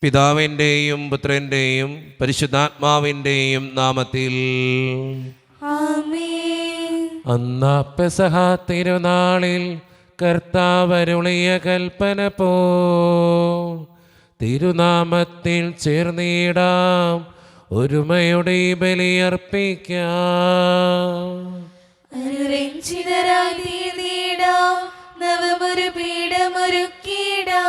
പിതാവിൻ്റെയും പുത്രൻ്റെയും പരിശുദ്ധാത്മാവിൻ്റെയും നാമത്തിൽ ആമേൻ. അന്നാ പെസഹ തിരുനാളിൽ കർത്താവരുളിയ കൽപ്പന പോ തിരുനാമത്തിൽ ചേർന്നിടാം, ഒരുമയുടെ ബലിയർപ്പിക്കാം. അനുരഞ്ജിതരായി തീർന്നിടാം, നവമൊരു പീഠമൊരുക്കിടാം.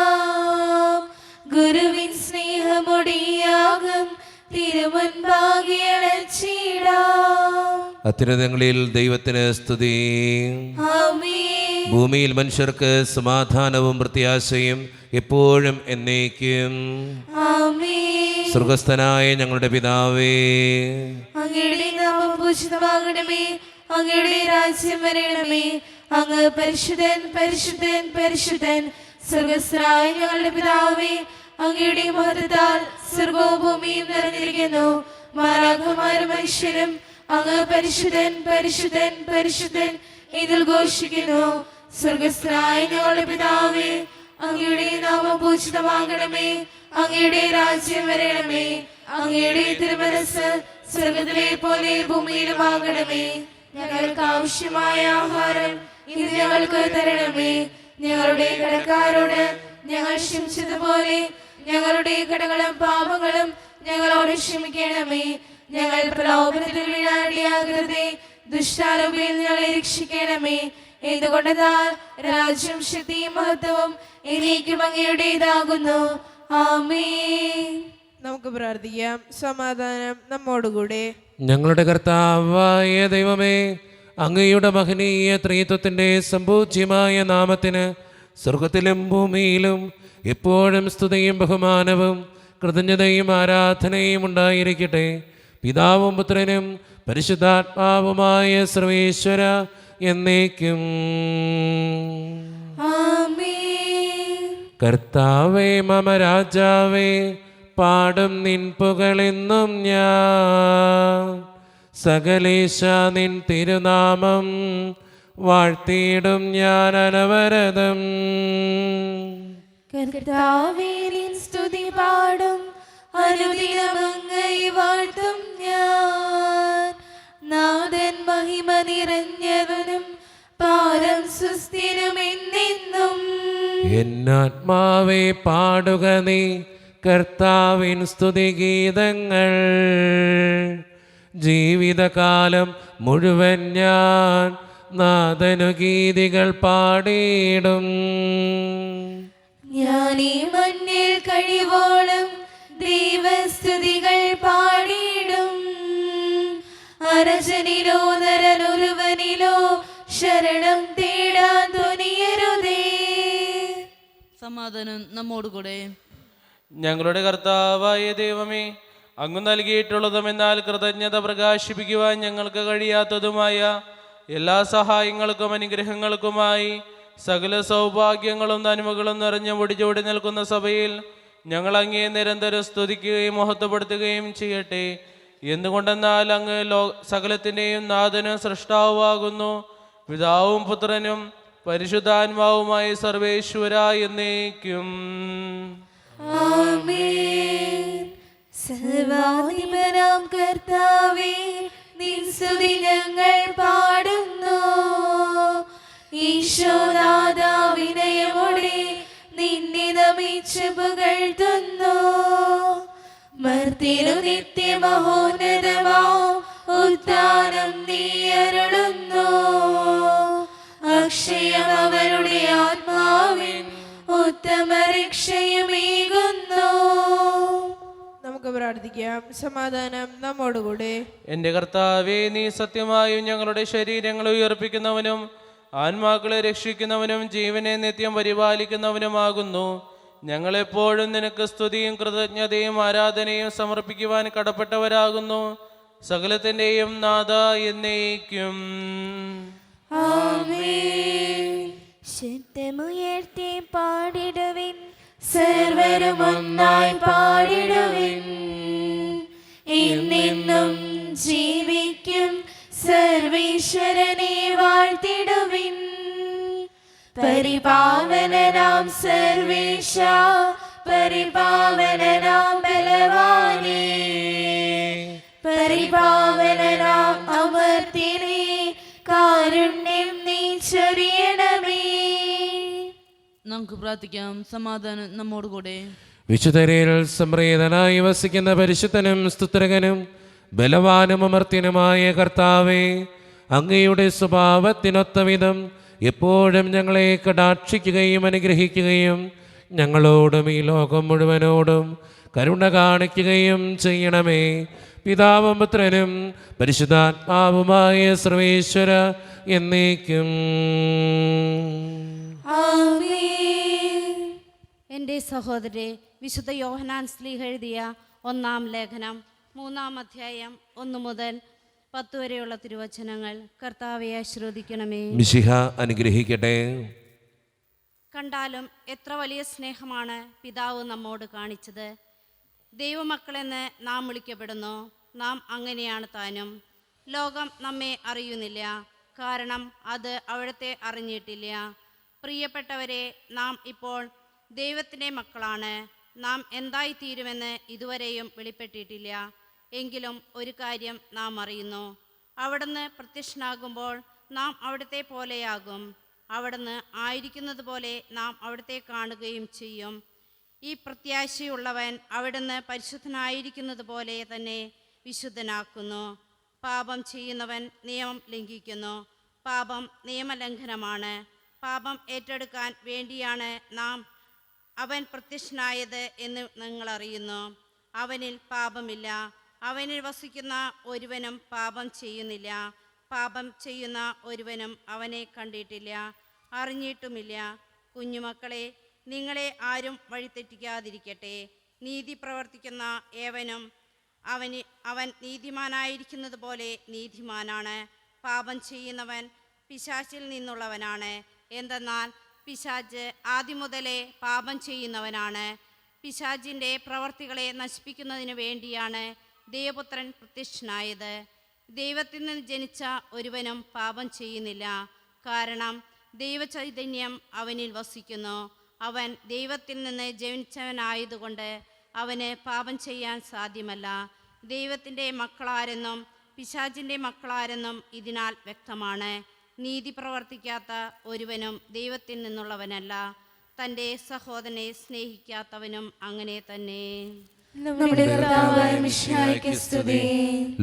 ഗുരുവിൻ സ്നേഹമൊടിയാകും തിരുമുൻപാകെ അണച്ചിടാം. അത്യുന്നതങ്ങളിൽ ദൈവത്തിന് സ്തുതി. ആമേൻ. ഭൂമിയിൽ മനുഷ്യർക്ക് സമാധാനവും പ്രത്യാശയും എപ്പോഴും എന്നേക്കും. ആമേൻ. സ്വർഗസ്ഥനായ ഞങ്ങളുടെ പിതാവേ, അങ്ങയുടെ നാമം പൂജിതമാകണമേ, അങ്ങയുടെ രാജ്യം വരണമേ. അങ്ങ് പരിശുദ്ധൻ പരിശുദ്ധൻ പരിശുദ്ധൻ. സ്വർഗസ്ഥനായ ഞങ്ങളുടെ പിതാവേ, അങ്ങയുടെ മഹത്വത്താൽ സ്വർഗവും ഭൂമിയും നിറഞ്ഞിരിക്കുന്നു. മാലാഖമാരും മനുഷ്യരും അങ്ങ് പരിശുദ്ധൻ പരിശുദ്ധൻ പരിശുദ്ധൻ ഇതിൽ ഘോഷിക്കുന്നു. സ്വർഗസ്ഥനായ ഞങ്ങളുടെ പിതാവേ, അങ്ങയുടെ നാമം പൂജിതമാകണമേ, അങ്ങയുടെ രാജ്യം വരണമേ. അങ്ങയുടെ തിരുമനസ് സ്വർഗത്തിലെ പോലെ ഭൂമിയിലുമാകണമേ. ഞങ്ങൾക്ക് ആവശ്യമായ ആഹാരം ഇന്ന് ഞങ്ങൾക്ക് തരണമേ. ഞങ്ങളുടെ കടക്കാരോട് ഞങ്ങൾ ക്ഷമിച്ചതുപോലെ ഞങ്ങളുടെ കടങ്ങളും പാപങ്ങളും ഞങ്ങളോട് ക്ഷമിക്കണമേ. ഞങ്ങൾ പ്രലോഭനത്തിൽ വീഴാനിടയാകരുതേ, ദുഷ്ടാരൂപിയിൽ ഞങ്ങളെ രക്ഷിക്കണമേ. എന്തുകൊണ്ടെന്നാൽ രാജ്യം ശക്തിയും മഹത്വവും എന്നേക്കും അങ്ങയുടേതാകുന്നു. ആമേൻ. നമുക്ക് പ്രാർത്ഥിക്കാം. സമാധാനം നമ്മോടുകൂടെ. ഞങ്ങളുടെ കർത്താവായ ദൈവമേ, അങ്ങയുടെ മഹനീയ ത്രിത്വത്തിൻ്റെ സമ്പൂജ്യമായ നാമത്തിന് സ്വർഗത്തിലും ഭൂമിയിലും എപ്പോഴും സ്തുതിയും ബഹുമാനവും കൃതജ്ഞതയും ആരാധനയും ഉണ്ടായിരിക്കട്ടെ. പിതാവും പുത്രനും പരിശുദ്ധാത്മാവുമായ സർവേശ്വര എന്നേക്കും. ആമേൻ. കർത്താവേ മമ രാജാവേ, പാടും നിൻ പുകളെന്നും ഞാൻ. സകലേശ നിൻ തിരുനാമം വാഴ്ത്തിയിടും ഞാൻ അനവരതം. കർത്താവേ, നിൻ സ്തുതി പാടും, അനുദിനം അങ്ങയെ വാഴ്ത്തും ഞാൻ. നാഥൻ മഹിമ നിറഞ്ഞവനും പാരം സുസ്ഥിരം എന്നെന്നും. എന്നാത്മാവേ പാടുക നീ കർത്താവിൻ സ്തുതിഗീതങ്ങൾ. ജീവിതകാലം മുഴുവൻ ഞാൻ നാഥനു ഗീതികൾ പാടിയിടും. ഞാൻ ഈ മണ്ണിൽ കഴിവോളം ദൈവസ്തുതികൾ പാടിയിടും. അരജനിലോ നരനൊരുവനിലോ ശരണം തേടാൻ തുനിയരുതേ. സമാധാനം നമ്മോടുകൂടെ. ഞങ്ങളുടെ കർത്താവായ ദൈവമേ, അങ്ങ് നൽകിയിട്ടുള്ളതും എന്നാൽ കൃതജ്ഞത പ്രകാശിപ്പിക്കുവാൻ ഞങ്ങൾക്ക് കഴിയാത്തതുമായ എല്ലാ സഹായങ്ങൾക്കും അനുഗ്രഹങ്ങൾക്കുമായി സകല സൗഭാഗ്യങ്ങളും നന്മകളും നിറഞ്ഞു മുടിച്ചോടി നിൽക്കുന്ന സഭയിൽ ഞങ്ങൾ അങ്ങേ നിരന്തരം സ്തുതിക്കുകയും മഹത്വപ്പെടുത്തുകയും ചെയ്യട്ടെ. എന്തുകൊണ്ടെന്നാൽ അങ്ങ് സകലത്തിൻ്റെയും നാഥനും സൃഷ്ടാവുമാകുന്നു. പിതാവും പുത്രനും പരിശുദ്ധാത്മാവുമായ സർവേശ്വര എന്നേക്കും. ആമേൻ. സർവാധിപനാം കർത്താവേ, നിൻ സ്തുതി ഞങ്ങൾ പാടുന്നു. ഈശോനാഥാ, വിനയമോടെ നിന്നെ നമിച്ച് പുകഴ്ത്തുന്നു. മർത്യനു നിത്യമഹോന്നതമാം ഉദ്ധാനം നീ അരുളുന്നു. അക്ഷയം അവരുടെ ആത്മാവിൻ ഉത്തമ രക്ഷയുമേകുന്നു. നമുക്ക് പ്രാർത്ഥിക്കാം. സമാധാനം നമ്മോടുകൂടെ. എൻ്റെ കർത്താവേ, നീ സത്യമായും ഞങ്ങളുടെ ശരീരങ്ങളെ ഉയർപ്പിക്കുന്നവനും ആത്മാക്കളെ രക്ഷിക്കുന്നവനും ജീവനെ നിത്യം പരിപാലിക്കുന്നവനുമാകുന്നു. ഞങ്ങളെപ്പോഴും നിനക്ക് സ്തുതിയും കൃതജ്ഞതയും ആരാധനയും സമർപ്പിക്കുവാൻ കടപ്പെട്ടവരാകുന്നു. സകലത്തിൻ്റെയും നാഥ എന്നേക്കും. ആമേൻ. ശബ്ദമുയർത്തി പാടിടുവിൻ, സർവരും ഒന്നായി പാടിടുവിൻ. എന്നെന്നും ജീവിക്കും സർവീശ്വരനെ വാഴ്ത്തിടുവിൻ. പരിപാവനനാം സർവേശ, പരിപാവനനാം നമുക്ക് പ്രാർത്ഥിക്കാം. സമാധാനം നമ്മോടുകൂടെ. വിശുദ്ധരിൽ സംപ്രീതനായി വസിക്കുന്ന പരിശുദ്ധനും സ്തുത്രകനും ബലവാനും അമർത്യനുമായ കർത്താവേ, അങ്ങയുടെ സ്വഭാവത്തിനൊത്ത വിധം എപ്പോഴും ഞങ്ങളെ കടാക്ഷിക്കുകയും അനുഗ്രഹിക്കുകയും ഞങ്ങളോടും ഈ ലോകം മുഴുവനോടും കരുണ കാണിക്കുകയും ചെയ്യണമേ. പിതാവും പുത്രനും പരിശുദ്ധാത്മാവുമായ സർവേശ്വര എന്നേക്കും. എൻ്റെ സഹോദരരെ, വിശുദ്ധ യോഹന്നാൻ ശ്ലീഹ എഴുതിയ 1-ാം ലേഖനം 3-ാം അധ്യായം 1 മുതൽ 10 വരെയുള്ള തിരുവചനങ്ങൾ കർത്താവെ ആശീർവദിക്കണമേ. മിശിഹ അനുഗ്രഹിക്കട്ടെ. കണ്ടാലും എത്ര വലിയ സ്നേഹമാണ് പിതാവ് നമ്മോട് കാണിച്ചത്. ദൈവമക്കളെന്ന് നാം വിളിക്കപ്പെടുന്നു. നാം അങ്ങനെയാണ് താനും. ലോകം നമ്മെ അറിയുന്നില്ല, കാരണം അത് അവിടുത്തെ അറിഞ്ഞിട്ടില്ല. പ്രിയപ്പെട്ടവരെ, നാം ഇപ്പോൾ ദൈവത്തിൻ്റെ മക്കളാണ്. നാം എന്തായിത്തീരുമെന്ന് ഇതുവരെയും വെളിപ്പെട്ടിട്ടില്ല. എങ്കിലും ഒരു കാര്യം നാം അറിയുന്നു: അവിടുന്ന് പ്രത്യക്ഷനാകുമ്പോൾ നാം അവിടുത്തെ പോലെയാകും. അവിടുന്ന് ആയിരിക്കുന്നത് പോലെ നാം അവിടുത്തെ കാണുകയും ചെയ്യും. ഈ പ്രത്യാശയുള്ളവൻ അവിടുന്ന് പരിശുദ്ധനായിരിക്കുന്നത് പോലെ തന്നെ വിശുദ്ധനാക്കുന്നു. പാപം ചെയ്യുന്നവൻ നിയമം ലംഘിക്കുന്നു. പാപം നിയമലംഘനമാണ്. പാപം ഏറ്റെടുക്കാൻ വേണ്ടിയാണ് അവൻ പ്രത്യക്ഷനായത് എന്ന് നിങ്ങൾ അറിയുന്നു. അവനിൽ പാപമില്ല. അവനിൽ വസിക്കുന്ന ഒരുവനും പാപം ചെയ്യുന്നില്ല. പാപം ചെയ്യുന്ന ഒരുവനും അവനെ കണ്ടിട്ടില്ല, അറിഞ്ഞിട്ടുമില്ല. കുഞ്ഞുമക്കളെ, നിങ്ങളെ ആരും വഴിതെറ്റിക്കാതിരിക്കട്ടെ. നീതി പ്രവർത്തിക്കുന്ന ഏവനും അവൻ നീതിമാനായിരിക്കുന്നത് പോലെ നീതിമാനാണ്. പാപം ചെയ്യുന്നവൻ പിശാചിൽ നിന്നുള്ളവനാണ്. എന്തെന്നാൽ പിശാച് ആദ്യം മുതലേ പാപം ചെയ്യുന്നവനാണ്. പിശാചിൻ്റെ പ്രവർത്തികളെ നശിപ്പിക്കുന്നതിന് വേണ്ടിയാണ് ദൈവപുത്രൻ പ്രത്യക്ഷനായത്. ദൈവത്തിൽ നിന്ന് ജനിച്ച ഒരുവനും പാപം ചെയ്യുന്നില്ല, കാരണം ദൈവചൈതന്യം അവനിൽ വസിക്കുന്നു. അവൻ ദൈവത്തിൽ നിന്ന് ജനിച്ചവനായതുകൊണ്ട് അവന് പാപം ചെയ്യാൻ സാധ്യമല്ല. ദൈവത്തിൻ്റെ മക്കളാരെന്നും പിശാചിൻ്റെ മക്കളാരെന്നും ഇതിനാൽ വ്യക്തമാണ്. നീതി പ്രവർത്തിക്കാത്ത ഒരുവനും ദൈവത്തിൽ നിന്നുള്ളവനല്ല. തൻ്റെ സഹോദരനെ സ്നേഹിക്കാത്തവനും അങ്ങനെ തന്നെ. നമ്മുടെ കർത്താവായ മിശിഹായ്ക്ക് സ്തുതി.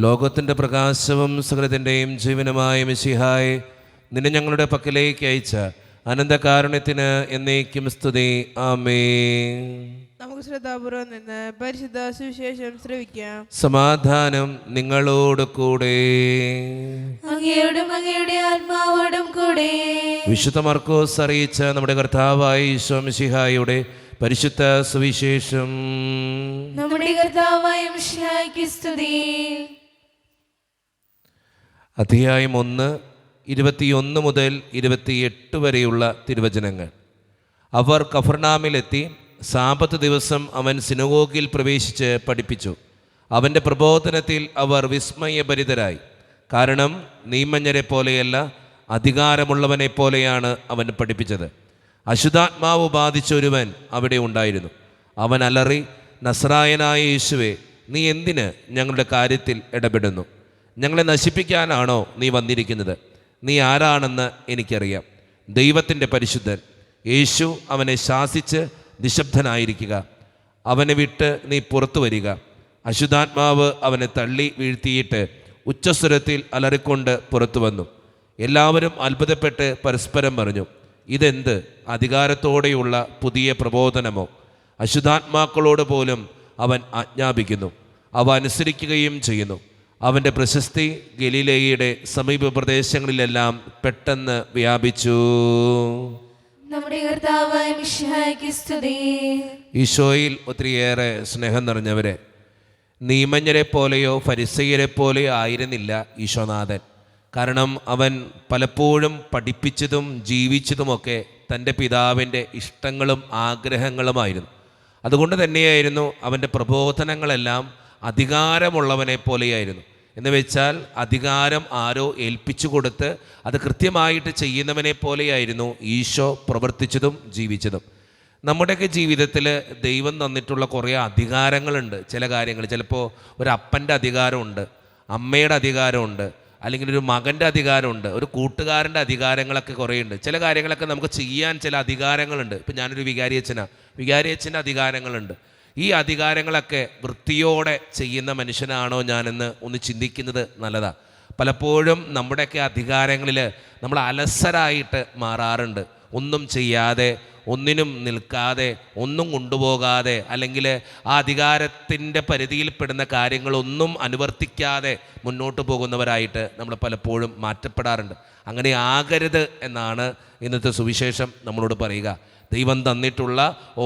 ലോകത്തിൻ്റെ പ്രകാശവും സകലത്തിൻ്റെയും ജീവനുമായ മിശിഹായെ, നിന്നെ ഞങ്ങളുടെ പക്കലേക്ക് അയച്ച അനന്തകാരുണ്യത്തിന് എന്നേക്കും സ്തുതി. ആമേൻ. നമുക്ക് ശ്രദ്ധാപൂർവം നിന്ന് പരിശുദ്ധ സുവിശേഷം ശ്രവിക്കാം. സമാധാനം നിങ്ങളോട് കൂടെ. അങ്ങയോടും അങ്ങയുടെ ആത്മാവോടും കൂടെ. വിശുദ്ധ മർക്കോസ് അറിയിച്ച നമ്മുടെ കർത്താവായ ഈശോ മിശിഹായുടെ പരിശുദ്ധ സുവിശേഷം. നമ്മുടെ കർത്താവായ മിശിഹായ്ക്ക് സ്തുതി. അധ്യായം 1, 21 മുതൽ 28 വരെയുള്ള തിരുവചനങ്ങൾ. അവർ കഫർനാമിലെത്തി. സാബത്ത് ദിവസം അവൻ സിനഗോഗിൽ പ്രവേശിച്ച് പഠിപ്പിച്ചു. അവൻ്റെ പ്രബോധനത്തിൽ അവർ വിസ്മയഭരിതരായി. കാരണം നീമഞ്ഞരെ പോലെയല്ല, അധികാരമുള്ളവനെ പോലെയാണ് അവൻ പഠിപ്പിച്ചത്. അശുദ്ധാത്മാവ് ബാധിച്ച ഒരുവൻ അവിടെ ഉണ്ടായിരുന്നു. അവൻ അലറി, നസ്രായനായ യേശുവേ, നീ എന്തിന് ഞങ്ങളുടെ കാര്യത്തിൽ ഇടപെടുന്നു? ഞങ്ങളെ നശിപ്പിക്കാനാണോ നീ വന്നിരിക്കുന്നത്? നീ ആരാണെന്ന് എനിക്കറിയാം, ദൈവത്തിൻ്റെ പരിശുദ്ധൻ. യേശു അവനെ ശാസിച്ച് നിശബ്ദനായിരിക്കുക, അവനെ വിട്ട് നീ പുറത്തു വരിക. അശുദ്ധാത്മാവ് അവനെ തള്ളി വീഴ്ത്തിയിട്ട് ഉച്ചസ്വരത്തിൽ അലറിക്കൊണ്ട് പുറത്തു വന്നു. എല്ലാവരും അത്ഭുതപ്പെട്ട് പരസ്പരം പറഞ്ഞു, ഇതെന്ത് അധികാരത്തോടെയുള്ള പുതിയ പ്രബോധനമോ? അശുദ്ധാത്മാക്കളോട് പോലും അവൻ ആജ്ഞാപിക്കുന്നു, അവ അനുസരിക്കുകയും ചെയ്യുന്നു. അവൻ്റെ പ്രശസ്തി ഗലീലയുടെ സമീപ പ്രദേശങ്ങളിലെല്ലാം പെട്ടെന്ന് വ്യാപിച്ചു. നമ്മുടെ കർത്താവായ മിശിഹായ്ക്ക് സ്തുതി. ഈശോയിൽ ഒത്തിരിയേറെ സ്നേഹം നിറഞ്ഞവരെ, നീമഞ്ഞരെ പോലെയോ ഫരിസയ്യരെ പോലെയോ ആയിരുന്നില്ല ഈശോനാഥൻ. കാരണം അവൻ പലപ്പോഴും പഠിപ്പിച്ചതും ജീവിച്ചതുമൊക്കെ തൻ്റെ പിതാവിൻ്റെ ഇഷ്ടങ്ങളും ആഗ്രഹങ്ങളുമായിരുന്നു. അതുകൊണ്ട് തന്നെയായിരുന്നു അവൻ്റെ പ്രബോധനങ്ങളെല്ലാം അധികാരമുള്ളവനെ പോലെയായിരുന്നു. എന്ന് വെച്ചാൽ അധികാരം ആരോ ഏൽപ്പിച്ചു കൊടുത്ത് അത് കൃത്യമായിട്ട് ചെയ്യുന്നവനെ പോലെയായിരുന്നു ഈശോ പ്രവർത്തിച്ചതും ജീവിച്ചതും. നമ്മുടെയൊക്കെ ജീവിതത്തിൽ ദൈവം തന്നിട്ടുള്ള കുറേ അധികാരങ്ങളുണ്ട്. ചില കാര്യങ്ങൾ ചിലപ്പോൾ ഒരു അപ്പൻ്റെ അധികാരമുണ്ട്, അമ്മയുടെ അധികാരമുണ്ട്, അല്ലെങ്കിൽ ഒരു മകൻ്റെ അധികാരമുണ്ട്, ഒരു കൂട്ടുകാരൻ്റെ അധികാരങ്ങളൊക്കെ കുറേയുണ്ട്. ചില കാര്യങ്ങളൊക്കെ നമുക്ക് ചെയ്യാൻ ചില അധികാരങ്ങളുണ്ട്. ഇപ്പം ഞാനൊരു വികാരിയച്ഛൻ്റെ അധികാരങ്ങളുണ്ട്. ഈ അധികാരങ്ങളൊക്കെ വൃത്തിയോടെ ചെയ്യുന്ന മനുഷ്യനാണോ ഞാനെന്ന് ഒന്ന് ചിന്തിക്കുന്നത് നല്ലതാണ്. പലപ്പോഴും നമ്മുടെയൊക്കെ അധികാരങ്ങളിൽ നമ്മൾ അലസരായിട്ട് മാറാറുണ്ട്. ഒന്നും ചെയ്യാതെ, ഒന്നിനും നിൽക്കാതെ, ഒന്നും കൊണ്ടുപോകാതെ, അല്ലെങ്കിൽ ആ അധികാരത്തിൻ്റെ പരിധിയിൽപ്പെടുന്ന കാര്യങ്ങളൊന്നും അനുവർത്തിക്കാതെ മുന്നോട്ട് പോകുന്നവരായിട്ട് നമ്മൾ പലപ്പോഴും മാറ്റപ്പെടാറുണ്ട്. അങ്ങനെ ആകരുത് എന്നാണ് ഇന്നത്തെ സുവിശേഷം നമ്മളോട് പറയുക. ദൈവം തന്നിട്ടുള്ള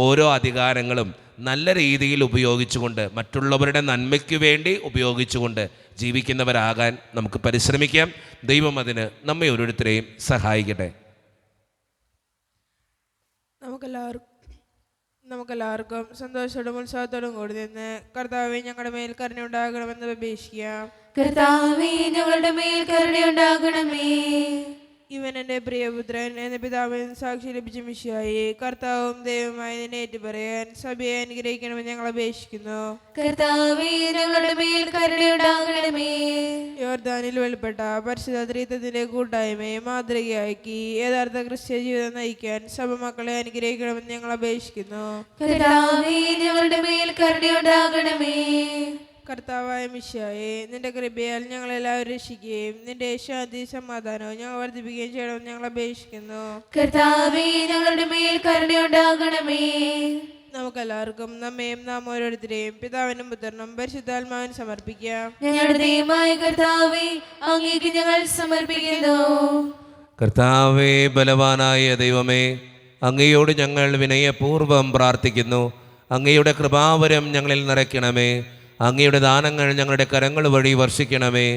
ഓരോ അധികാരങ്ങളും നല്ല രീതിയിൽ ഉപയോഗിച്ചുകൊണ്ട്, മറ്റുള്ളവരുടെ നന്മയ്ക്ക് വേണ്ടി ഉപയോഗിച്ചുകൊണ്ട് ജീവിക്കുന്നവരാകാൻ നമുക്ക് പരിശ്രമിക്കാം. ദൈവം അതിന് നമ്മെ ഓരോരുത്തരെയും സഹായിക്കട്ടെ. നമുക്കെല്ലാവർക്കും സന്തോഷത്തോടും ഉത്സാഹത്തോടും കൂടി നിന്ന് കർത്താവേ ഞങ്ങളുടെ മേൽ കരുണയുണ്ടാകണമെന്ന് അപേക്ഷിക്കാം. കർത്താവേ ഞങ്ങളുടെ മേൽ കരുണയുണ്ടാകണമേ. ഇവൻ എൻ്റെ പ്രിയപുത്രൻ എന്ന പിതാവിൽ സാക്ഷി ലഭിച്ച മിശിഹായെ, കർത്താവും ദൈവമായി നിന്നെ ഏറ്റുപറയാൻ സഭയെ അനുഗ്രഹിക്കണമെന്ന് ഞങ്ങൾ അപേക്ഷിക്കുന്നു. കർത്താവേ ഞങ്ങളുടെ മേൽ കരുണയുണ്ടാകണമേ. യോർദാനിൽ വെളിപ്പെട്ട പരിശുദ്ധ ത്രിത്വത്തിന്റെ കൂട്ടായ്മയെ മാതൃകയാക്കി യഥാർത്ഥ ക്രിസ്ത്യ ജീവിതം നയിക്കാൻ സഭ മക്കളെ അനുഗ്രഹിക്കണമെന്ന് ഞങ്ങൾ അപേക്ഷിക്കുന്നു. കർത്താവേ ഞങ്ങളുടെ മേൽ കരുണയുണ്ടാകണമേ. കർത്താവായ മിശിഹായെ, നിന്റെ കൃപയാൽ ഞങ്ങളെല്ലാവരും രക്ഷിക്കുകയും നിന്റെ ശാന്തി സമാധാനവും ഞങ്ങൾ വർദ്ധിപ്പിക്കുകയും ചെയ്യണമെന്ന് ഞങ്ങൾ അപേക്ഷിക്കുന്നു. കർത്താവേ ഞങ്ങളുടെ മേൽ കരുണയുണ്ടാകണമേ. നമുക്കെല്ലാവർക്കും നമ്മയും നാം ഓരോരുത്തരെയും പിതാവിനും പുത്രനും പരിശുദ്ധാത്മാവിനും സമർപ്പിക്കാം. ഞങ്ങളുടെ ദൈവമായ കർത്താവേ, അങ്ങേക്ക് ഞങ്ങൾ സമർപ്പിക്കുന്നു. കർത്താവേ, ബലവാനായ ദൈവമേ, അങ്ങയോട് ഞങ്ങൾ വിനയപൂർവ്വം പ്രാർത്ഥിക്കുന്നു. അങ്ങയുടെ കൃപാവരം ഞങ്ങളിൽ നിറയ്ക്കണമേ. അങ്ങയുടെ ദാനങ്ങൾ ഞങ്ങളുടെ കരങ്ങൾ വഴി വർഷിക്കണമേ.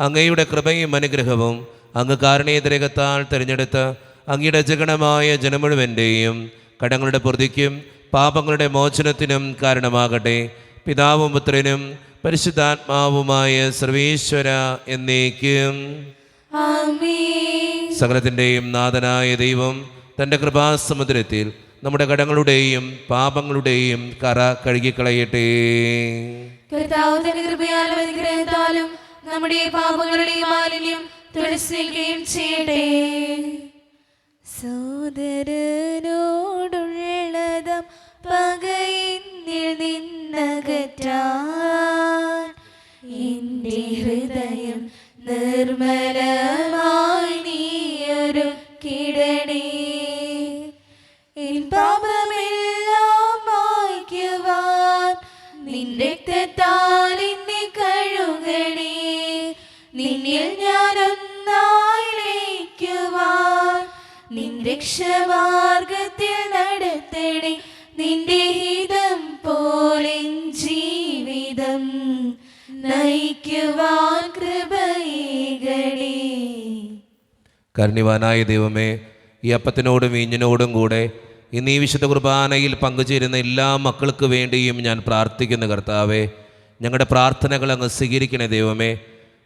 അങ്ങയുടെ കൃപയും അനുഗ്രഹവും അങ്ങ് കാരുണ്യതിരകത്താൽ തിരഞ്ഞെടുത്ത് അങ്ങയുടെ ജഗണമായ ജനം മുഴുവൻ്റെയും കടങ്ങളുടെ പൊറുതിക്കും പാപങ്ങളുടെ മോചനത്തിനും കാരണമാകട്ടെ. പിതാവും പുത്രനും പരിശുദ്ധാത്മാവുമായ സർവീശ്വര എന്നേക്കും ആമേൻ. സകലത്തിൻ്റെയും നാഥനായ ദൈവം തൻ്റെ കൃപാസമുദ്രത്തിൽ നമ്മുടെ കടങ്ങളുടെയും പാപങ്ങളുടെയും കറ കഴുകിക്കളയട്ടെ. കർത്താവ് തന്റെ കൃപയാലും അനുഗ്രഹത്താലും നമ്മുടെ പാപങ്ങളുടെ മാലിന്യം തുടച്ചിരിക്കുകയും ചെയ്യട്ടെ. സോദരനോടുള്ളതും പകയിന്നിൽ നിന്നകറ്റാൻ എന്റെ ഹൃദയം നിർമ്മലമായി നീയൊരു കിടണേ. എൻ പാപമെല്ലാം മായ്ക്കുവാൻ നിന്റെ രക്തത്താൽ എന്നെ കഴുകണേ. നിന്നിൽ ഞാനൊന്നായി ലയിക്കുവാൻ നിൻ രക്ഷമാർഗത്തിൽ നടത്തണേ. നിന്റെ ഹിതം പോലെ ജീവിതം നയിക്കുവാൻ കൃപയേകണേ. കാരുണ്യവാനായ ദൈവമേ, ഈ അപ്പത്തിനോടും വീഞ്ഞിനോടും കൂടെ ഇന്ന് ഈ വിശുദ്ധ കുർബാനയിൽ പങ്കുചേരുന്ന എല്ലാ മക്കൾക്ക് വേണ്ടിയും ഞാൻ പ്രാർത്ഥിക്കുന്ന കർത്താവേ, ഞങ്ങളുടെ പ്രാർത്ഥനകൾ അങ്ങ് സ്വീകരിക്കണേ ദൈവമേ.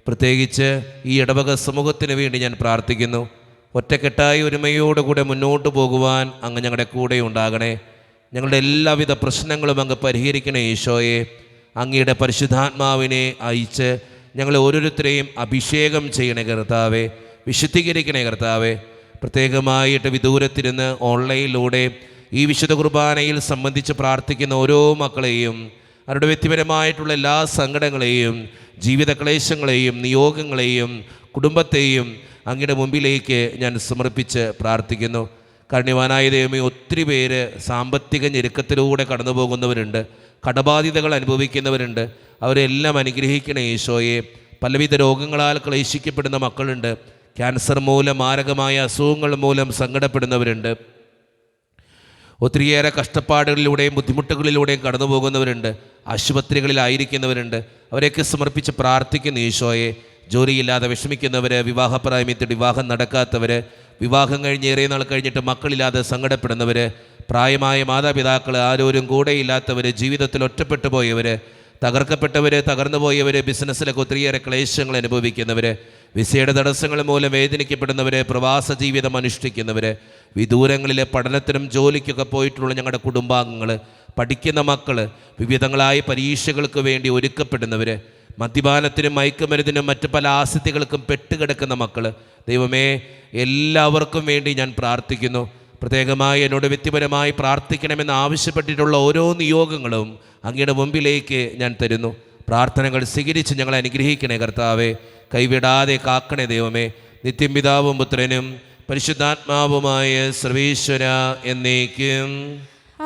പ്രത്യേകിച്ച് ഈ ഇടവക സമൂഹത്തിന് വേണ്ടി ഞാൻ പ്രാർത്ഥിക്കുന്നു. ഒറ്റക്കെട്ടായി ഒരുമയോടുകൂടെ മുന്നോട്ട് പോകുവാൻ അങ്ങ് ഞങ്ങളുടെ കൂടെ ഉണ്ടാകണേ. ഞങ്ങളുടെ എല്ലാവിധ പ്രശ്നങ്ങളും അങ്ങ് പരിഹരിക്കണേ ഈശോയെ. അങ്ങയുടെ പരിശുദ്ധാത്മാവിനെ അയച്ച് ഞങ്ങളെ ഓരോരുത്തരെയും അഭിഷേകം ചെയ്യണേ കർത്താവേ, വിശുദ്ധീകരിക്കണേ കർത്താവേ. പ്രത്യേകമായിട്ട് വിദൂരത്തിരുന്ന് ഓൺലൈനിലൂടെ ഈ വിശുദ്ധ കുർബാനയിൽ സംബന്ധിച്ച് പ്രാർത്ഥിക്കുന്ന ഓരോ മക്കളെയും അവരുടെ വ്യക്തിപരമായിട്ടുള്ള എല്ലാ സങ്കടങ്ങളെയും ജീവിത ക്ലേശങ്ങളെയും നിയോഗങ്ങളെയും കുടുംബത്തെയും അങ്ങയുടെ മുമ്പിലേക്ക് ഞാൻ സമർപ്പിച്ച് പ്രാർത്ഥിക്കുന്നു. കാരുണ്യവാനായ ദൈവമേ, ഒത്തിരി പേര് സാമ്പത്തിക ഞെരുക്കത്തിലൂടെ കടന്നു പോകുന്നവരുണ്ട്, കടബാധ്യതകൾ അനുഭവിക്കുന്നവരുണ്ട്. അവരെല്ലാം അനുഗ്രഹിക്കണേ ഈശോയെ. പലവിധ രോഗങ്ങളാൽ ക്ലേശിക്കപ്പെടുന്ന മക്കളുണ്ട്. ക്യാൻസർ മൂലം, മാരകമായ അസുഖങ്ങൾ മൂലം സങ്കടപ്പെടുന്നവരുണ്ട്. ഒത്തിരിയേറെ കഷ്ടപ്പാടുകളിലൂടെയും ബുദ്ധിമുട്ടുകളിലൂടെയും കടന്നു പോകുന്നവരുണ്ട്. ആശുപത്രികളിലായിരിക്കുന്നവരുണ്ട്. അവരെയൊക്കെ സമർപ്പിച്ച് പ്രാർത്ഥിക്കുന്ന ഈശോയെ. ജോലിയില്ലാതെ വിഷമിക്കുന്നവർ, വിവാഹപ്രായമത്തിൽ വിവാഹം നടക്കാത്തവർ, വിവാഹം കഴിഞ്ഞ് ഏറെ നാൾ കഴിഞ്ഞിട്ട് മക്കളില്ലാതെ സങ്കടപ്പെടുന്നവർ, പ്രായമായ മാതാപിതാക്കൾ ആരോരും കൂടെയില്ലാത്തവർ, ജീവിതത്തിൽ ഒറ്റപ്പെട്ടു പോയവർ, തകർക്കപ്പെട്ടവർ, തകർന്നു പോയവർ, ബിസിനസ്സിലൊക്കെ ഒത്തിരിയേറെ ക്ലേശങ്ങൾ അനുഭവിക്കുന്നവർ, വിസയുടെ തടസ്സങ്ങൾ മൂലം വേദനിക്കപ്പെടുന്നവർ, പ്രവാസ ജീവിതം അനുഷ്ഠിക്കുന്നവർ, വിദൂരങ്ങളിലെ പഠനത്തിനും ജോലിക്കൊക്കെ പോയിട്ടുള്ള ഞങ്ങളുടെ കുടുംബാംഗങ്ങൾ, പഠിക്കുന്ന മക്കൾ, വിവിധങ്ങളായ പരീക്ഷകൾക്ക് വേണ്ടി ഒരുക്കപ്പെടുന്നവർ, മദ്യപാനത്തിനും മയക്കുമരുന്നിനും മറ്റു പല ആസക്തികൾക്കും പെട്ടുകിടക്കുന്ന മക്കൾ, ദൈവമേ, എല്ലാവർക്കും വേണ്ടി ഞാൻ പ്രാർത്ഥിക്കുന്നു. പ്രത്യേകമായി എന്നോട് വ്യക്തിപരമായി പ്രാർത്ഥിക്കണമെന്ന് ആവശ്യപ്പെട്ടിട്ടുള്ള ഓരോ നിയോഗങ്ങളും അങ്ങയുടെ മുമ്പിലേക്ക് ഞാൻ തരുന്നു. പ്രാർത്ഥനകൾ സ്വീകരിച്ച് ഞങ്ങളെ അനുഗ്രഹിക്കണേ കർത്താവേ, കൈവിടാതെ കാക്കണേ ദൈവമേ. നിത്യം പിതാവും പുത്രനും പരിശുദ്ധാത്മാവുമായ സർവേശ്വര എന്നേക്കും.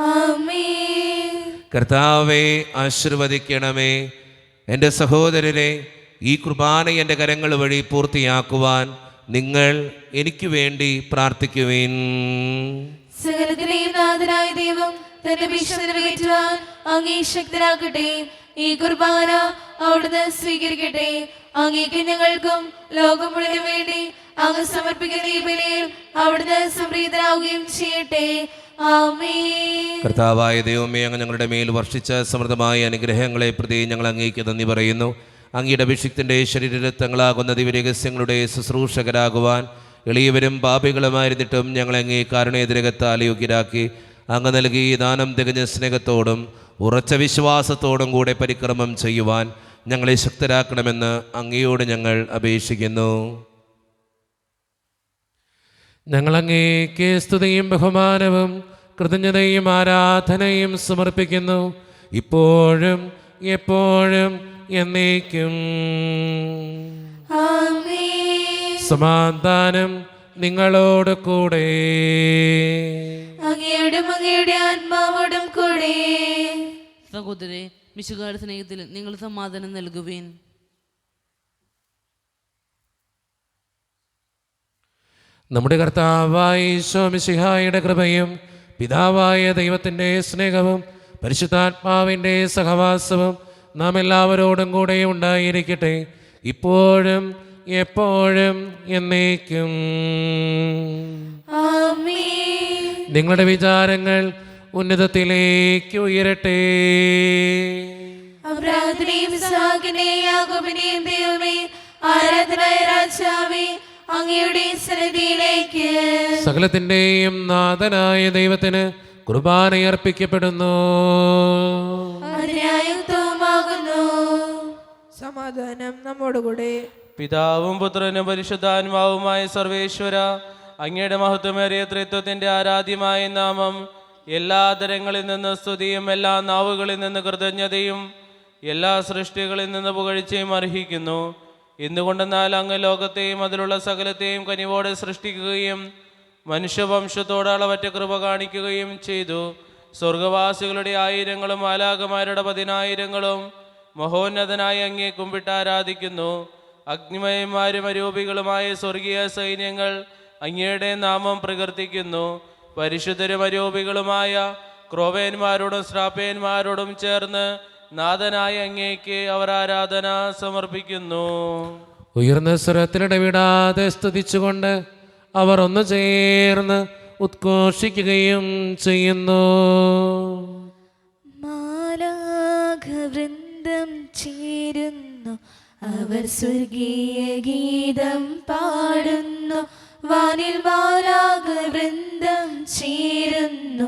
ആമേൻ. കർത്താവെ ആശീർവദിക്കണമേ. എൻ്റെ സഹോദരരെ, ഈ കുർബാന എൻ്റെ കരങ്ങൾ വഴി പൂർത്തിയാക്കുവാൻ നിങ്ങൾ എനിക്ക് വേണ്ടി പ്രാർത്ഥിക്കുവിൻ. സകലത്തിലെയും നാഥനായ ദൈവം തന്റെ ഭീഷണി നിറവേറ്റുവാൻ അങ്ങേ ശക്തനാക്കട്ടെ. ഈ കുർബാന അവിടുന്ന് സ്വീകരിക്കട്ടെ. അങ്ങേക്ക് ഞങ്ങൾക്കും ലോകം മുഴുവനും വേണ്ടി അങ്ങ് സമർപ്പിക്കുന്ന ഈ ബലിയിൽ അവിടുന്ന് സംപ്രീതനാവുകയും ചെയ്യട്ടെ. ആമേൻ. കർത്താവായ ദൈവമേ, അങ്ങ് ഞങ്ങളുടെ മേൽ വർഷിച്ച സമൃദ്ധമായ അനുഗ്രഹങ്ങളെ പ്രതി ഞങ്ങൾ അങ്ങേക്ക് നന്ദി പറയുന്നു. അങ്ങയുടെ അഭിഷിക്തൻ്റെ ശരീരരക്തങ്ങളാകുന്ന ദിവ്യരഹസ്യങ്ങളുടെ ശുശ്രൂഷകരാകുവാൻ എളിയവരും പാപികളുമായിരുന്നിട്ടും ഞങ്ങളെ അങ്ങേ കാരുണ്യതിരകത്താൽ യോഗ്യരാക്കി അങ്ങ് നൽകി ദാനം തികഞ്ഞ സ്നേഹത്തോടും ഉറച്ച വിശ്വാസത്തോടും കൂടെ പരിക്രമം ചെയ്യുവാൻ ഞങ്ങളെ ശക്തരാക്കണമെന്ന് അങ്ങയോട് ഞങ്ങൾ അപേക്ഷിക്കുന്നു. ഞങ്ങളങ്ങേക്ക് സ്തുതിയും ബഹുമാനവും കൃതജ്ഞതയും ആരാധനയും സമർപ്പിക്കുന്നു, ഇപ്പോഴും എപ്പോഴും എന്നേക്കും. ആമേൻ. സമാധാനം നിങ്ങളോട് കൂടെ. അങ്ങയോടും അങ്ങയുടെ ആത്മാവോടും കൂടെ. സഹോദരരെ, വിശുകാരുടെ സ്നേഹത്തിൽ നിങ്ങൾ സമാധാനം നൽകുവിൻ. നമ്മുടെ കർത്താവായ ഈശോ മിശിഹായുടെ കൃപയും പിതാവായ ദൈവത്തിൻ്റെ സ്നേഹവും പരിശുദ്ധാത്മാവിൻ്റെ സഹവാസവും നാം എല്ലാവരോടും കൂടെ ഉണ്ടായിരിക്കട്ടെ, ഇപ്പോഴും എപ്പോഴും എന്നേക്കും. ആമേൻ. നിങ്ങളുടെ വിചാരങ്ങൾ ഉന്നതത്തിലേക്ക് ഉയരട്ടെ. അബ്രാഹത്തിനെയും ഇസ്ഹാക്കിനെയും യാക്കോബിനെയും ദൈവമേ, ആരാധനായ രാജാവേ, അങ്ങയുടെ സന്നിധിയിലേക്ക് സകലത്തിൻ്റെയും നാഥനായ ദൈവത്തിന് കുർബാനയർപ്പിക്കപ്പെടുന്നു. അതിനായുക്തവുമാകുന്നു. സമാധാനം നമ്മോടുകൂടെ. പിതാവും പുത്രനും പരിശുദ്ധാത്മാവുമായ സർവേശ്വര, അങ്ങയുടെ മഹത്വമേറിയ ത്രിത്വത്തിന്റെ ആരാധ്യമായ നാമം എല്ലാ തരങ്ങളിൽ നിന്ന് സ്തുതിയും എല്ലാ നാവുകളിൽ നിന്ന് കൃതജ്ഞതയും എല്ലാ സൃഷ്ടികളിൽ നിന്ന് പുകഴ്ചയും അർഹിക്കുന്നു. എന്തുകൊണ്ടെന്നാൽ അങ്ങ് ലോകത്തെയും അതിലുള്ള സകലത്തെയും കനിവോടെ സൃഷ്ടിക്കുകയും മനുഷ്യവംശത്തോട് അളവറ്റ കൃപ കാണിക്കുകയും ചെയ്തു. സ്വർഗവാസികളുടെ ആയിരങ്ങളും മാലാഖമാരുടെ 10,000-ങ്ങളും മഹോന്നതനായ അങ്ങേ കുമ്പിട്ട് ആരാധിക്കുന്നു. അഗ്നിമയന്മാരും അരൂപികളുമായ സ്വർഗീയ സൈന്യങ്ങൾ അങ്ങയുടെ നാമം പ്രകീർത്തിക്കുന്നു. പരിശുദ്ധരും അരൂപികളുമായ ക്രോവേന്മാരോടും ശ്രാപ്പേന്മാരോടും ചേർന്ന് നാഥനായ അങ്ങേക്ക് അവർ ആരാധന സമർപ്പിക്കുന്നു. ഉയർന്ന സ്വരത്തിലിടവിടാതെ സ്തുതിച്ചുകൊണ്ട് അവർ ഒന്ന് ചേർന്ന് ഉദ്ഘോഷിക്കുകയും ചെയ്യുന്നു. മാലാഖവൃന്ദം ചേരുന്നു, അവർ സ്വർഗീയ ഗീതം പാടുന്നു. വാനിൽ മാലാഖവൃന്ദം ചേരുന്നു,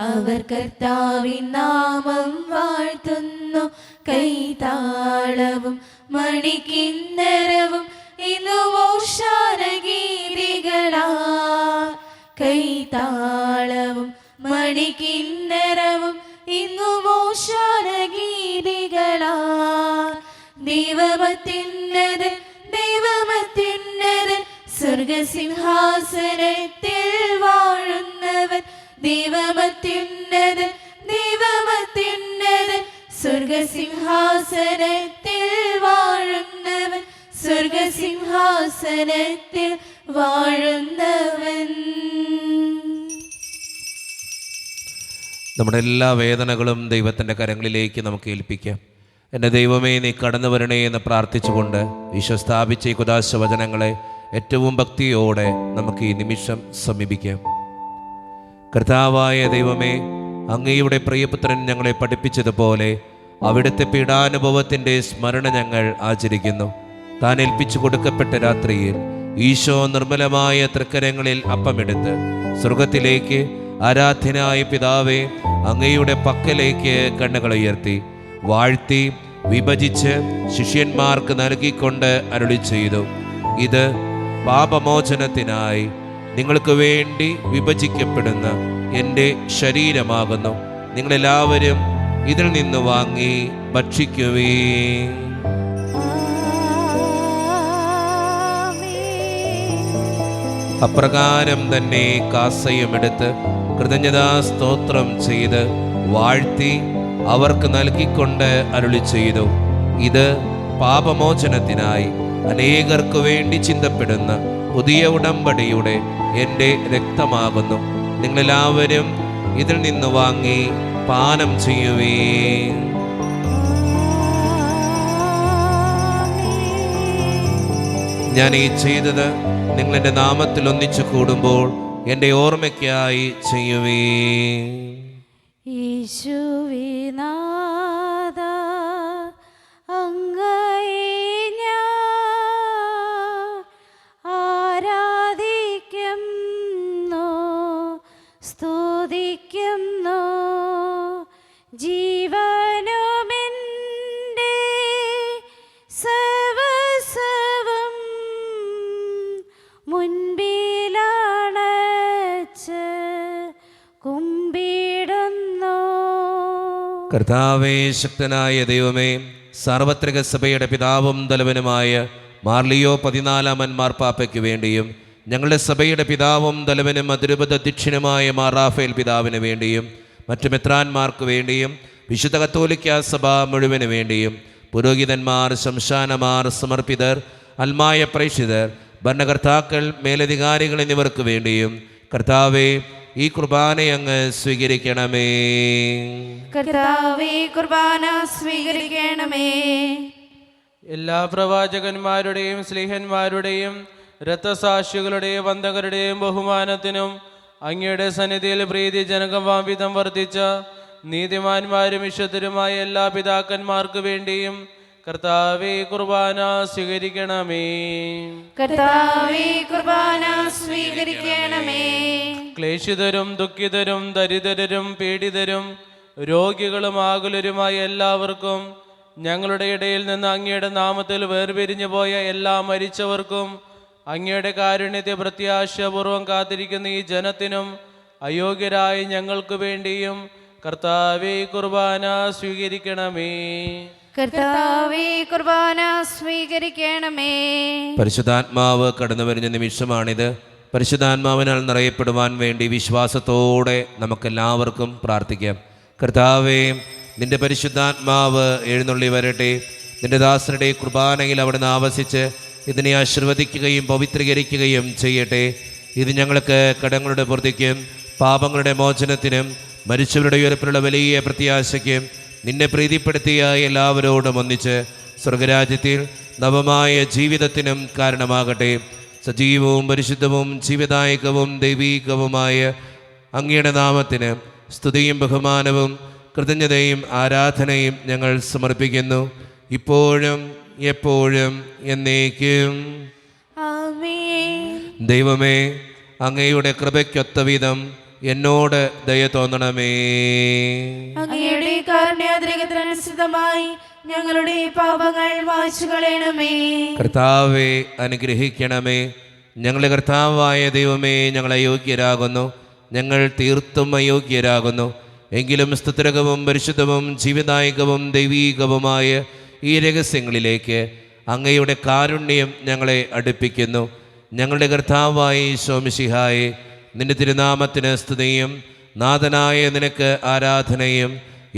അവർ കർത്താവിൻ നാമം വാഴ്ത്തുന്നു. കൈതാളവും മണിക്കിന്നരവും ഇന്നു ഓശാന ഗീതികളാ. കൈതാളവും മണിക്കിന്നരവും ഇന്നു ഓശാന ഗീതികളാ. ദൈവമത്യുന്നതൻ ദൈവമത്യുന്നതൻ സ്വർഗസിംഹാസനത്തിൽ വാഴുന്നവൻ. ദൈവമത്യുന്നതൻ ദൈവമത്യുന്നതൻ സ്വർഗസിംഹാസനത്തിൽ വാഴുന്നവൻ. സ്വർഗസിംഹാസനത്തിൽ വാഴുന്നവൻ. നമ്മുടെ എല്ലാ വേദനകളും ദൈവത്തിൻ്റെ കരങ്ങളിലേക്ക് നമുക്ക് ഏൽപ്പിക്കാം. എൻ്റെ ദൈവമേ, നീ കടന്നു വരണേ എന്ന് പ്രാർത്ഥിച്ചുകൊണ്ട് ഈശോ സ്ഥാപിച്ച ഈ കുദാശ വചനങ്ങളെ ഏറ്റവും ഭക്തിയോടെ നമുക്ക് ഈ നിമിഷം സമീപിക്കാം. കർത്താവായ ദൈവമേ, അങ്ങയുടെ പ്രിയപുത്രൻ ഞങ്ങളെ പഠിപ്പിച്ചതുപോലെ അവിടുത്തെ പീഡാനുഭവത്തിൻ്റെ സ്മരണ ഞങ്ങൾ ആചരിക്കുന്നു. താൻ ഏൽപ്പിച്ചു കൊടുക്കപ്പെട്ട രാത്രിയിൽ ഈശോ നിർമ്മലമായ തൃക്കരങ്ങളിൽ അപ്പമെടുത്ത് സ്വർഗത്തിലേക്ക് ആരാധ്യനായ പിതാവേ അങ്ങയുടെ പക്കലേക്ക് കണ്ണുകൾ ഉയർത്തി വാഴ്ത്തി വിഭജിച്ച് ശിഷ്യന്മാർക്ക് നൽകിക്കൊണ്ട് അരുളി ചെയ്തു, ഇത് പാപമോചനത്തിനായി നിങ്ങൾക്ക് വേണ്ടി വിഭജിക്കപ്പെടുന്ന എൻ്റെ ശരീരമാകുന്നു. നിങ്ങളെല്ലാവരും ഇതിൽ നിന്ന് വാങ്ങി ഭക്ഷിക്കുവേ. അപ്രകാരം തന്നെ കാസയുമെടുത്ത് കൃതജ്ഞതാ സ്തോത്രം ചെയ്ത് വാഴ്ത്തി അവർക്ക് നൽകിക്കൊണ്ട് അരുളി ചെയ്തു, ഇത് പാപമോചനത്തിനായി അനേകർക്ക് വേണ്ടി ചിന്തപ്പെടുന്ന പുതിയ ഉടമ്പടിയുടെ എൻ്റെ രക്തമാകുന്നു. നിങ്ങളെല്ലാവരും ഇതിൽ നിന്ന് വാങ്ങി പാനം ചെയ്യുവേ. ഞാൻ ഈ ചെയ്തത് നിങ്ങളെൻ്റെ നാമത്തിൽ ഒന്നിച്ചു കൂടുമ്പോൾ എൻ്റെ ഓർമ്മയ്ക്കായി ചെയ്യുവേ. യേശുവേ നാഥ, അങ്ങയെ ഞാൻ ആരാധിക്കുന്നു, സ്തുതിക്കുന്നു. ജീവനുമെൻ്റെ സർവ്വസ്വവും മുൻപിലാണച്ച് കുമ്പിടുന്നു. കർത്താവേ, ശക്തനായ ദൈവമേ, സാർവത്രിക സഭയുടെ പിതാവും തലവനുമായ മാർലിയോ 14 മാർപ്പാപ്പയ്ക്ക് വേണ്ടിയും ഞങ്ങളുടെ സഭയുടെ പിതാവും തലവനും അതിരൂപത അധ്യക്ഷനുമായ മാർ റാഫേൽ പിതാവിന് വേണ്ടിയും മറ്റു മെത്രാന്മാർക്ക് വേണ്ടിയും വിശുദ്ധ കത്തോലിക്ക സഭ മുഴുവന് വേണ്ടിയും പുരോഹിതന്മാർ, ശംശാനമാർ, സമർപ്പിതർ, അൽമായ പ്രേക്ഷിതർ, ഭരണകർത്താക്കൾ, മേലധികാരികൾ എന്നിവർക്ക് വേണ്ടിയും കർത്താവേ, ഈ കുർബാന അങ്ങ് സ്വീകരിക്കണമേ. കർത്താവേ, കുർബാന സ്വീകരിക്കണമേ. എല്ലാ പ്രവാചകന്മാരുടെയും സ്ലീഹന്മാരുടെയും രക്തസാക്ഷികളുടെയും വന്ദകരുടെയും ബഹുമാനത്തിനും അങ്ങയുടെ സന്നിധിയിൽ പ്രീതിജനകമാം വിധം വർദ്ധിച്ച നീതിമാന്മാരും വിശുദ്ധരുമായ എല്ലാ പിതാക്കന്മാർക്ക് വേണ്ടിയും കർത്താവേ, കുർബാന സ്വീകരിക്കണമേ. കർത്താവേ, കുർബാന സ്വീകരിക്കണമേ. ക്ലേശിതരും ദുഃഖിതരും ദരിദ്രരും പീഡിതരും രോഗികളും ആകുലരുമായ എല്ലാവർക്കും, ഞങ്ങളുടെ ഇടയിൽ നിന്ന് അങ്ങയുടെ നാമത്തിൽ വേർപിരിഞ്ഞു പോയ എല്ലാ മരിച്ചവർക്കും, അങ്ങയുടെ കാരുണ്യത്തെ പ്രത്യാശപൂർവം കാത്തിരിക്കുന്ന ഈ ജനത്തിനും, അയോഗ്യരായ ഞങ്ങൾക്ക് വേണ്ടിയും കർത്താവേ, കുർബാന സ്വീകരിക്കണമേ. കർത്താവേ, കുർബാന സ്വീകരിക്കണമേ. പരിശുദ്ധാത്മാവ് കടന്നു വരുന്ന നിമിഷമാണിത്. പരിശുദ്ധാത്മാവിനാൽ നിറയപ്പെടുവാൻ വേണ്ടി വിശ്വാസത്തോടെ നമുക്കെല്ലാവർക്കും പ്രാർത്ഥിക്കാം. കർത്താവേ, നിന്റെ പരിശുദ്ധാത്മാവ് എഴുന്നള്ളി വരട്ടെ. നിന്റെ ദാസരുടെ കുർബാനയിൽ അവിടുന്ന് ആവസിച്ച് ഇതിനെ ആശീർവദിക്കുകയും പവിത്രീകരിക്കുകയും ചെയ്യട്ടെ. ഇത് ഞങ്ങൾക്ക് കടങ്ങളുടെ പൂർത്തിക്കും പാപങ്ങളുടെ മോചനത്തിനും മരിച്ചവരുടെ ഉയർപ്പിലുള്ള വലിയ പ്രത്യാശയ്ക്കും നിന്നെ പ്രീതിപ്പെടുത്തിയ എല്ലാവരോടും ഒന്നിച്ച് സ്വർഗരാജ്യത്തിൽ നവമായ ജീവിതത്തിനും കാരണമാകട്ടെ. സജീവവും പരിശുദ്ധവും ജീവദായകവും ദൈവീകവുമായ അങ്ങയുടെ നാമത്തിന് സ്തുതിയും ബഹുമാനവും കൃതജ്ഞതയും ആരാധനയും ഞങ്ങൾ സമർപ്പിക്കുന്നു, ഇപ്പോഴും എപ്പോഴും എന്നേക്കും. ആമേൻ. ദൈവമേ, അങ്ങയുടെ കൃപയ്ക്കൊത്ത വിധം എന്നോട് ദയ തോന്നണമേ. അങ്ങയുടെ കാരുണ്യാതിരകത്തിനനുസൃതമായി ഞങ്ങളുടെ പാപങ്ങൾ മായ്ച്ചു കളയണമേ. കർത്താവെ, അനുഗ്രഹിക്കണമേ. ഞങ്ങളുടെ കർത്താവായ ദൈവമേ, ഞങ്ങൾ അയോഗ്യരാകുന്നു, ഞങ്ങൾ തീർത്തും അയോഗ്യരാകുന്നു. എങ്കിലും സ്തുതിരകവും പരിശുദ്ധവും ജീവദായകവും ദൈവീകവുമായ ഈ രഹസ്യങ്ങളിലേക്ക് അങ്ങയുടെ കാരുണ്യം ഞങ്ങളെ അടുപ്പിക്കുന്നു. ഞങ്ങളുടെ കർത്താവായ ഈശോ മിശിഹായെ, നിന്റെ തിരുനാമത്തിന് സ്തുതിയും നാഥനായ നിനക്ക് ആരാധനയും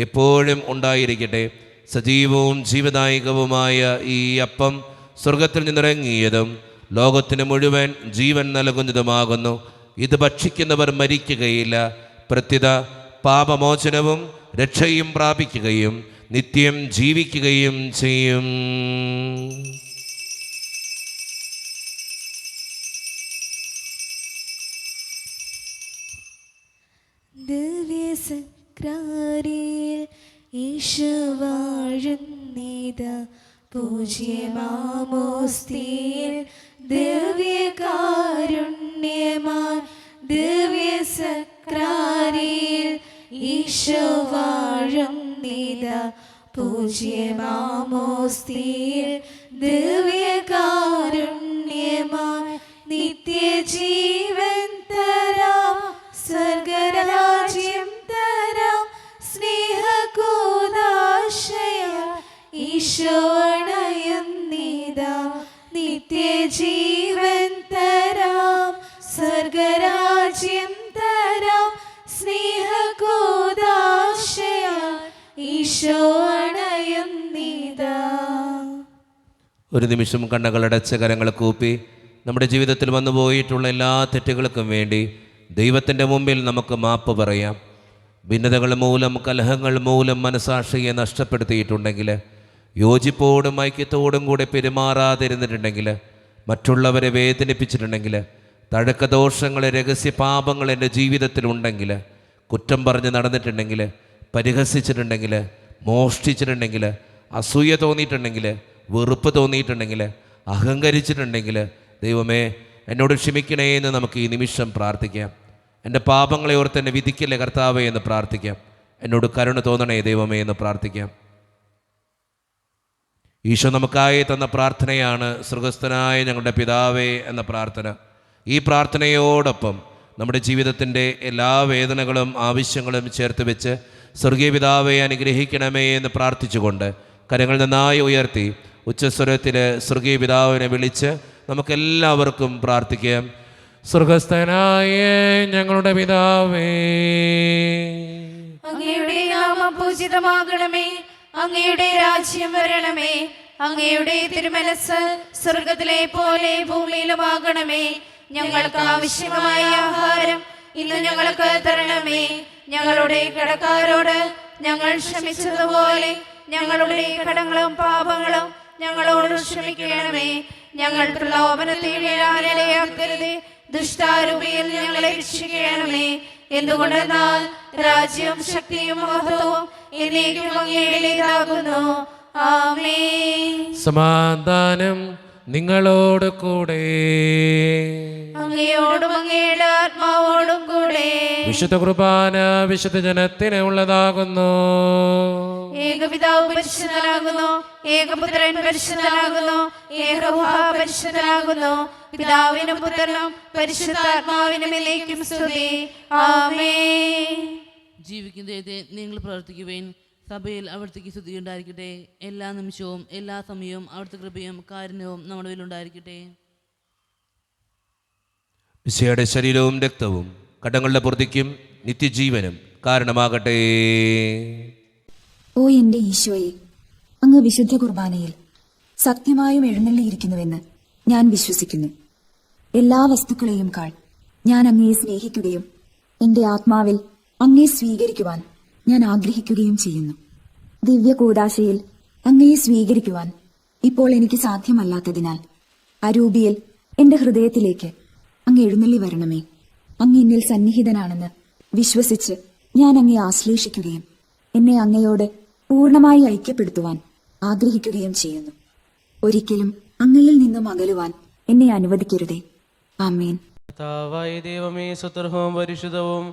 എപ്പോഴും ഉണ്ടായിരിക്കട്ടെ. സജീവവും ജീവദായകവുമായ ഈ അപ്പം സ്വർഗത്തിൽ നിന്നിറങ്ങിയതും ലോകത്തിന് മുഴുവൻ ജീവൻ നൽകുന്നതുമാകുന്നു. ഇത് ഭക്ഷിക്കുന്നവർ മരിക്കുകയില്ല, പ്രത്യുത പാപമോചനവും രക്ഷയും പ്രാപിക്കുകയും നിത്യം ജീവിക്കുകയും ചെയ്യും. ദിവ്യസക്രാരിയിൽ ഈശോ വാഴുന്നിതാ, പൂജ്യമാമോസ്തിയിൽ ദിവ്യകാരുണ്യമായി ദിവ്യസക്രാരിയിൽ ഈശോ വാഴുന്നിതാ, പൂജ്യമാമോസ്തിയിൽ ദിവ്യകാരുണ്യമായി നിത്യജീവൻ തരാം, സ്വർഗരാജ്യം തരാം, സ്നേഹകൂദാശയ ഈശോ അണയുന്നിതാ. നിത്യജീവൻ തരാം, സ്വർഗരാജ്യം തരാം, സ്നേഹകൂദാശയ ഈശോ അണയുന്നിതാ. ഒരു നിമിഷം കണ്ണുകളടച്ച് കരങ്ങൾ കൂപ്പി നമ്മുടെ ജീവിതത്തിൽ വന്നുപോയിട്ടുള്ള എല്ലാ തെറ്റുകൾക്കും വേണ്ടി ദൈവത്തിൻ്റെ മുമ്പിൽ നമുക്ക് മാപ്പ് പറയാം. ഭിന്നതകൾ മൂലം, കലഹങ്ങൾ മൂലം മനസാക്ഷിയെ നഷ്ടപ്പെടുത്തിയിട്ടുണ്ടെങ്കിൽ, യോജിപ്പോടും ഐക്യത്തോടും കൂടെ പെരുമാറാതിരുന്നിട്ടുണ്ടെങ്കിൽ, മറ്റുള്ളവരെ വേദനിപ്പിച്ചിട്ടുണ്ടെങ്കിൽ, തഴക്കദോഷങ്ങൾ, രഹസ്യ പാപങ്ങൾ എൻ്റെ ജീവിതത്തിലുണ്ടെങ്കിൽ, കുറ്റം പറഞ്ഞ് നടന്നിട്ടുണ്ടെങ്കിൽ, പരിഹസിച്ചിട്ടുണ്ടെങ്കിൽ, മോഷ്ടിച്ചിട്ടുണ്ടെങ്കിൽ, അസൂയ തോന്നിയിട്ടുണ്ടെങ്കിൽ, വെറുപ്പ് തോന്നിയിട്ടുണ്ടെങ്കിൽ, അഹങ്കരിച്ചിട്ടുണ്ടെങ്കിൽ, ദൈവമേ എന്നോട് ക്ഷമിക്കണേ എന്ന് നമുക്ക് ഈ നിമിഷം പ്രാർത്ഥിക്കാം. എൻ്റെ പാപങ്ങളെ ഓർത്ത് എന്നെ വിധിക്കല്ലേ കർത്താവേ എന്ന് പ്രാർത്ഥിക്കാം. എന്നോട് കരുണ തോന്നണേ ദൈവമേ എന്ന് പ്രാർത്ഥിക്കാം. ഈശോ നമുക്കായി തന്ന പ്രാർത്ഥനയാണ് സ്വർഗസ്ഥനായ ഞങ്ങളുടെ പിതാവേ എന്ന പ്രാർത്ഥന. ഈ പ്രാർത്ഥനയോടൊപ്പം നമ്മുടെ ജീവിതത്തിൻ്റെ എല്ലാ വേദനകളും ആവശ്യങ്ങളും ചേർത്ത് വെച്ച് സ്വർഗീയ പിതാവെ അനുഗ്രഹിക്കണമേ എന്ന് പ്രാർത്ഥിച്ചുകൊണ്ട് കരങ്ങൾ നന്നായി ഉയർത്തി ഉച്ചസ്വരത്തിൽ സ്വർഗീയ പിതാവിനെ വിളിച്ച് നമുക്കെല്ലാവർക്കും പ്രാർത്ഥിക്കാം. സ്വർഗസ്ഥനായ ഞങ്ങളുടെ പിതാവേ, അങ്ങയുടെ നാമം പൂജിതമാകണമേ, അങ്ങയുടെ രാജ്യം വരണമേ, അങ്ങയുടെ തിരുമനസ്സ് സ്വർഗത്തിലെ പോലെ ഭൂമിയിലുമാകണമേ. ഞങ്ങൾക്ക് ആവശ്യമായ ആഹാരം ഇന്ന് ഞങ്ങൾക്ക് തരണമേ. ഞങ്ങളുടെ കടക്കാരോട് ഞങ്ങൾ ക്ഷമിച്ചതുപോലെ ഞങ്ങളുടെ കടങ്ങളും പാപങ്ങളും ഞങ്ങളോട് ക്ഷമിക്കണമേ. ഞങ്ങൾ പ്രലോഭനത്തിൽ വീഴാനിടയാക്കരുതേ, ദുഷ്ടാരൂപിയിൽ ഞങ്ങളെ രക്ഷിക്കണമേ. എന്തുകൊണ്ടെന്നാൽ രാജ്യവും ശക്തിയും മഹത്വവും എന്നേക്കും അങ്ങയുടേതാകുന്നു. ആമേൻ. സമാധാനം നിങ്ങളോട് കൂടെ. അങ്ങയോടും അങ്ങയുടെ ആത്മാവോടും കൂടെ. വിശുദ്ധ കുർബാന വിശുദ്ധ ജനത്തിന് ഉള്ളതാകുന്നു. ഏകപിതാവ് പരിശുദ്ധനാകുന്നു, ഏകപുത്രൻ പരിശുദ്ധനാകുന്നു, ഏകരൂഹ പരിശുദ്ധനാകുന്നു. പിതാവിനും പുത്രനും പരിശുദ്ധാത്മാവിനും എന്നേക്കും സ്തുതി. ആമേൻ. ജീവിക്കുന്ന ദൈവത്തെ നിങ്ങൾ പ്രവർത്തിക്കുവേൻ. സഭയിൽ അവിടുത്തേക്ക് സ്തുതി ഉണ്ടായിരിക്കട്ടെ. എല്ലാ നിമിഷവും എല്ലാ സമയവും അവിടുത്തെ കൃപയും കാരുണ്യവും നമ്മുടെ മേലുണ്ടായിരിക്കട്ടെ. മിശിഹായുടെ ശരീരവും രക്തവും കടങ്ങളുടെ പൂർത്തിക്കും നിത്യജീവനും കാരണമാകട്ടെ. ഓ എന്റെ ഈശോയെ, അങ്ങ് വിശുദ്ധ കുർബാനയിൽ സത്യമായും എഴുന്നള്ളിയിരിക്കുന്നുവെന്ന് ഞാൻ വിശ്വസിക്കുന്നു. എല്ലാ വസ്തുക്കളെയും കാൾ ഞാൻ അങ്ങയെ സ്നേഹിക്കുകയും എന്റെ ആത്മാവിൽ അങ്ങയെ സ്വീകരിക്കുവാൻ ഞാൻ ആഗ്രഹിക്കുകയും ചെയ്യുന്നു. ദിവ്യ കൂദാശയിൽ അങ്ങയെ സ്വീകരിക്കുവാൻ ഇപ്പോൾ എനിക്ക് സാധ്യമല്ലാത്തതിനാൽ അരൂപിയിൽ എന്റെ ഹൃദയത്തിലേക്ക് അങ്ങ് എഴുന്നള്ളി വരണമേ. അങ്ങ് എന്നിൽ സന്നിഹിതനാണെന്ന് വിശ്വസിച്ച് ഞാൻ അങ്ങയെ ആശ്ലേഷിക്കുകയും എന്നെ അങ്ങയോട് പൂർണ്ണമായി ഐക്യപ്പെടുത്തുവാൻ ആഗ്രഹിക്കുകയും ചെയ്യുന്നു. ഒരിക്കലും അങ്ങയിൽ നിന്നും അകലുവാൻ എന്നെ അനുവദിക്കരുതേ. ആമേൻ. കർത്താവായ ദൈവമേ, സ്വതർഹവും പരിശുദ്ധവും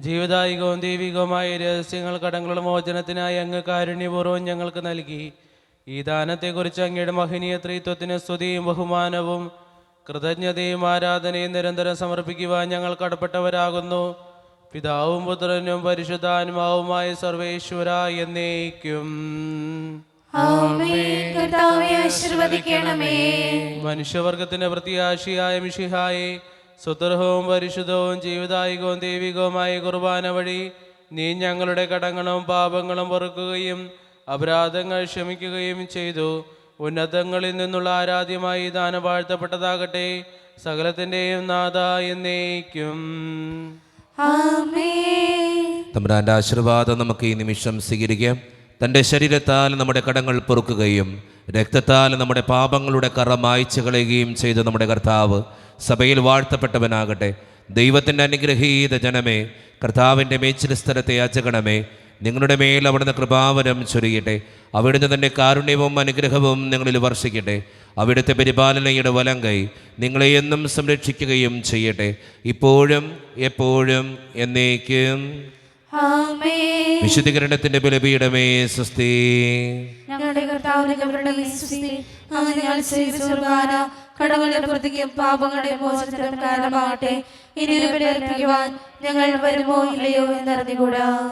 ജീവദായികവും ദൈവികവുമായ രഹസ്യങ്ങൾ കടങ്ങളുടെ മോചനത്തിനായി അങ്ങ് കാരുണ്യപൂർവ്വം ഞങ്ങൾക്ക് നൽകി. ഈ ദാനത്തെക്കുറിച്ച് അങ്ങയുടെ മഹനീയ ത്രിത്വത്തിന് സ്തുതിയും ബഹുമാനവും കൃതജ്ഞതയും ആരാധനയും നിരന്തരം സമർപ്പിക്കുവാൻ ഞങ്ങൾ കടപ്പെട്ടവരാകുന്നു. പിതാവും പുത്രനും പരിശുദ്ധാത്മാവുമായ സർവേശ്വര എന്നേക്കും. കർത്താവേ ആശീർവദിക്കണമേ. മനുഷ്യവർഗത്തിന്റെ പ്രത്യാശിയായ മിശിഹായെ, സ്വതർഹവും പരിശുദ്ധവും ജീവദായികവും ദൈവികവുമായ കുർബാന വഴി നീ ഞങ്ങളുടെ കടങ്ങളും പാപങ്ങളും പൊറുക്കുകയും അപരാധങ്ങൾ ക്ഷമിക്കുകയും ചെയ്തു. ഉന്നതങ്ങളിൽ നിന്നുള്ള ആരാധ്യമായി ദാനം വാഴ്ത്തപ്പെട്ടതാകട്ടെ. സകലത്തിന്റെയും നാഥ എന്നേക്കും. തമ്പുരാന്റെ ആശീർവാദം നമുക്ക് ഈ നിമിഷം സ്വീകരിക്കാം. തൻ്റെ ശരീരത്താൽ നമ്മുടെ കടങ്ങൾ പൊറുക്കുകയും രക്തത്താൽ നമ്മുടെ പാപങ്ങളുടെ കറ മായ്ച്ചു കളയുകയും ചെയ്ത നമ്മുടെ കർത്താവ് സഭയിൽ വാഴ്ത്തപ്പെട്ടവനാകട്ടെ. ദൈവത്തിൻ്റെ അനുഗ്രഹീത ജനമേ, കർത്താവിൻ്റെ മേച്ചിൽ സ്ഥലത്തെ യാചകണമേ, നിങ്ങളുടെ മേൽ അവിടുന്ന് കൃപാവരം ചൊരിയട്ടെ. അവിടുന്ന് തൻ്റെ കാരുണ്യവും അനുഗ്രഹവും നിങ്ങളിൽ വർഷിക്കട്ടെ. അവിടുത്തെ പരിപാലനയുടെ വലം കൈ നിങ്ങളെ എന്നും സംരക്ഷിക്കുകയും ചെയ്യട്ടെ, ഇപ്പോഴും എപ്പോഴും എന്നേക്കും. ആമേൻ. വിശുദ്ധീകരണത്തിന്റെ ബലിപീഠമേ സ്വസ്തി. ഞങ്ങളുടെ കർത്താവിന്റെ കബറിടമേ സ്വസ്തി. അങ്ങ് ഞങ്ങൾ സ്വീകരിച്ച കുർബാന കടങ്ങളുടെ പ്രതിക്കും പാപങ്ങളുടെ മോചനത്തിനും കാരണമാകട്ടെ. ഇനി ഒരു ബലി അർപ്പിക്കുവാൻ ഞങ്ങൾ വരുമോ ഇല്ലയോ എന്നറിഞ്ഞുകൂടാ.